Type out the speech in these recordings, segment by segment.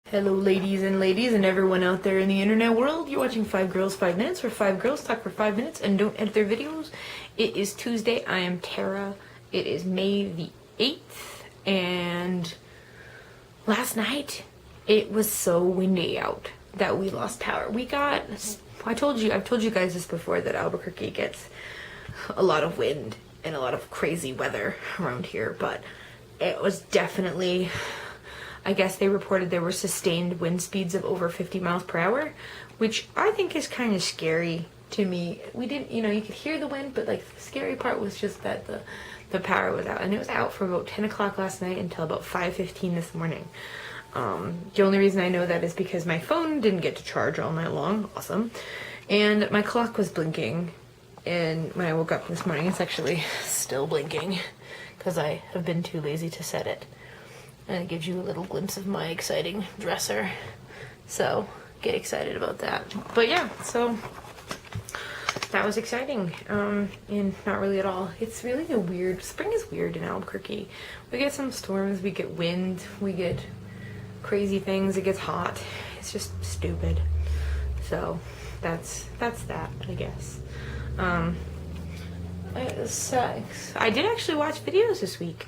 Hello ladies and everyone out there in the internet world. You're watching 5 Girls 5 Minutes, where 5 girls talk for 5 minutes and don't edit their videos. It is Tuesday. I am Tara. It is May the 8th, and last night it was so windy out that we lost power. I've told you guys this before, that Albuquerque gets a lot of wind and a lot of crazy weather around here, but it was definitely, I guess they reported there were sustained wind speeds of over 50 miles per hour, which I think is kind of scary to me. We didn't, you could hear the wind, but like the scary part was just that the power was out, and it was out for about 10 o'clock last night until about 5:15 this morning. The only reason I know that is because my phone didn't get to charge all night long. Awesome. And my clock was blinking, and when I woke up this morning, it's actually still blinking because I have been too lazy to set it. And it gives you a little glimpse of my exciting dresser. So, get excited about that. But yeah, so that was exciting. And not really at all. It's really spring is weird in Albuquerque. We get some storms, we get wind, we get crazy things, it gets hot. It's just stupid. So, that's that, I guess. It sucks. I did actually watch videos this week.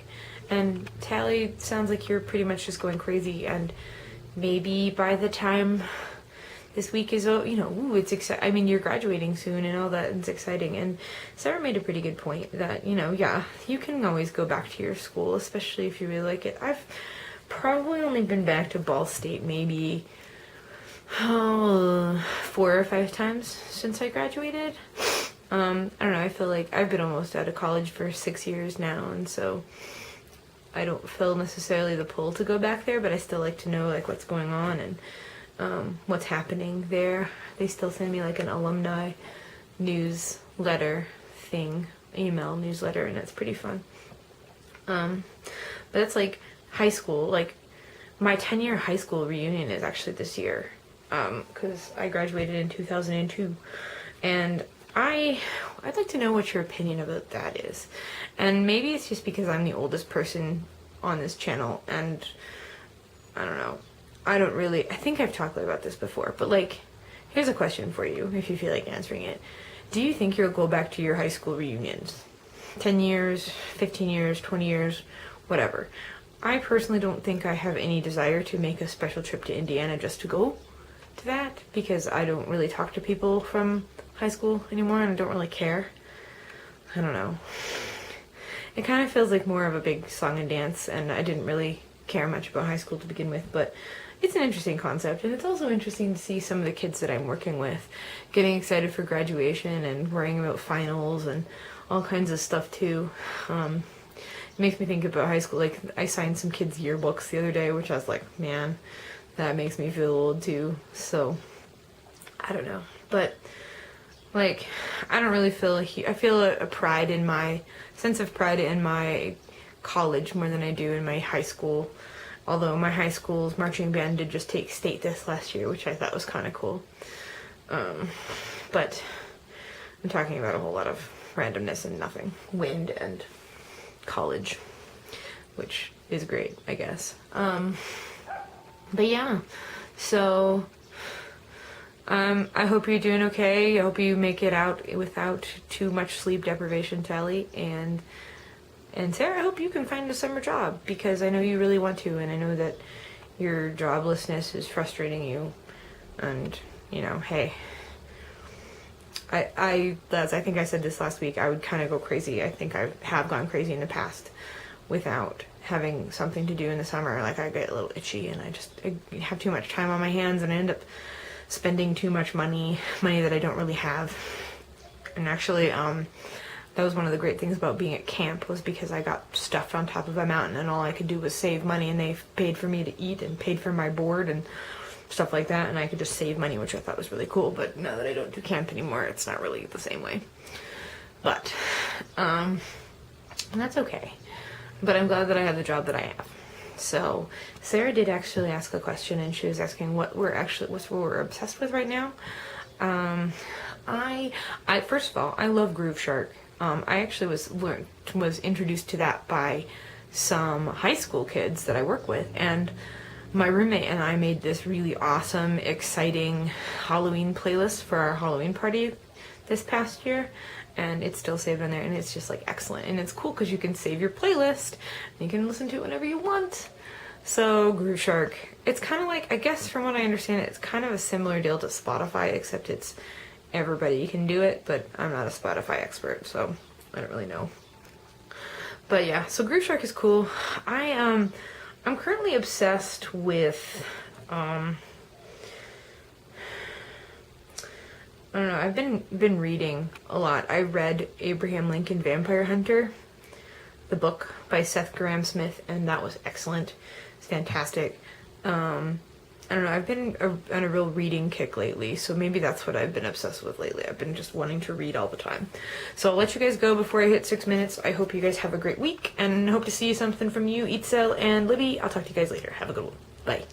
And Tally, sounds like you're pretty much just going crazy, and maybe by the time this week is over, it's exciting. I mean, you're graduating soon and all that, and it's exciting. And Sarah made a pretty good point that, yeah, you can always go back to your school, especially if you really like it. I've probably only been back to Ball State maybe 4 or 5 times since I graduated. I don't know, I feel like I've been almost out of college for 6 years now, and so I don't feel necessarily the pull to go back there, but I still like to know like what's going on and what's happening there. They still send me like an alumni newsletter thing, email newsletter, and it's pretty fun. But it's like high school, like my 10-year high school reunion is actually this year, because I graduated in 2002, and I'd like to know what your opinion about that is. And maybe it's just because I'm the oldest person on this channel, and I don't know. I think I've talked about this before, but like, here's a question for you, if you feel like answering it. Do you think you'll go back to your high school reunions? 10 years, 15 years, 20 years, whatever. I personally don't think I have any desire to make a special trip to Indiana just to go to that, because I don't really talk to people from high school anymore, and I don't really care. I don't know. It kind of feels like more of a big song and dance, and I didn't really care much about high school to begin with, but it's an interesting concept, and it's also interesting to see some of the kids that I'm working with getting excited for graduation and worrying about finals and all kinds of stuff too. It makes me think about high school. Like, I signed some kids' yearbooks the other day, which I was like, man, that makes me feel old too. So, I don't know. But like, I don't really feel, I feel a pride in my, sense of pride in my college more than I do in my high school. Although my high school's marching band did just take state this last year, which I thought was kind of cool. But I'm talking about a whole lot of randomness and nothing. Wind and college, which is great, I guess. But yeah, so I hope you're doing okay. I hope you make it out without too much sleep deprivation, Tally. And Sarah, I hope you can find a summer job, because I know you really want to, and I know that your joblessness is frustrating you. And, hey, I think I said this last week, I would kind of go crazy. I think I have gone crazy in the past without having something to do in the summer. Like, I get a little itchy, and I have too much time on my hands, and I end up spending too much money that I don't really have. And actually, that was one of the great things about being at camp, was because I got stuffed on top of a mountain, and all I could do was save money, and they paid for me to eat and paid for my board and stuff like that, and I could just save money, which I thought was really cool. But now that I don't do camp anymore, it's not really the same way. But and that's okay. But I'm glad that I have the job that I have. So Sarah did actually ask a question, and she was asking what we're obsessed with right now. I first of all, I love Groove Shark. I actually was introduced to that by some high school kids that I work with, and my roommate and I made this really awesome, exciting Halloween playlist for our Halloween party this past year, and it's still saved on there, and it's just like excellent. And it's cool because you can save your playlist and you can listen to it whenever you want. So Groove Shark, it's kind of like, I guess from what I understand, it's kind of a similar deal to Spotify, except it's everybody can do it, but I'm not a Spotify expert, so I don't really know. But yeah, so Groove Shark is cool. I'm currently obsessed with I don't know, I've been reading a lot. I read Abraham Lincoln Vampire Hunter, the book by Seth Grahame-Smith, and that was excellent. It's fantastic. I don't know, I've been on a real reading kick lately, so maybe that's what I've been obsessed with lately. I've been just wanting to read all the time. So I'll let you guys go before I hit 6 minutes. I hope you guys have a great week, and hope to see something from you, Itzel and Libby. I'll talk to you guys later. Have a good one. Bye.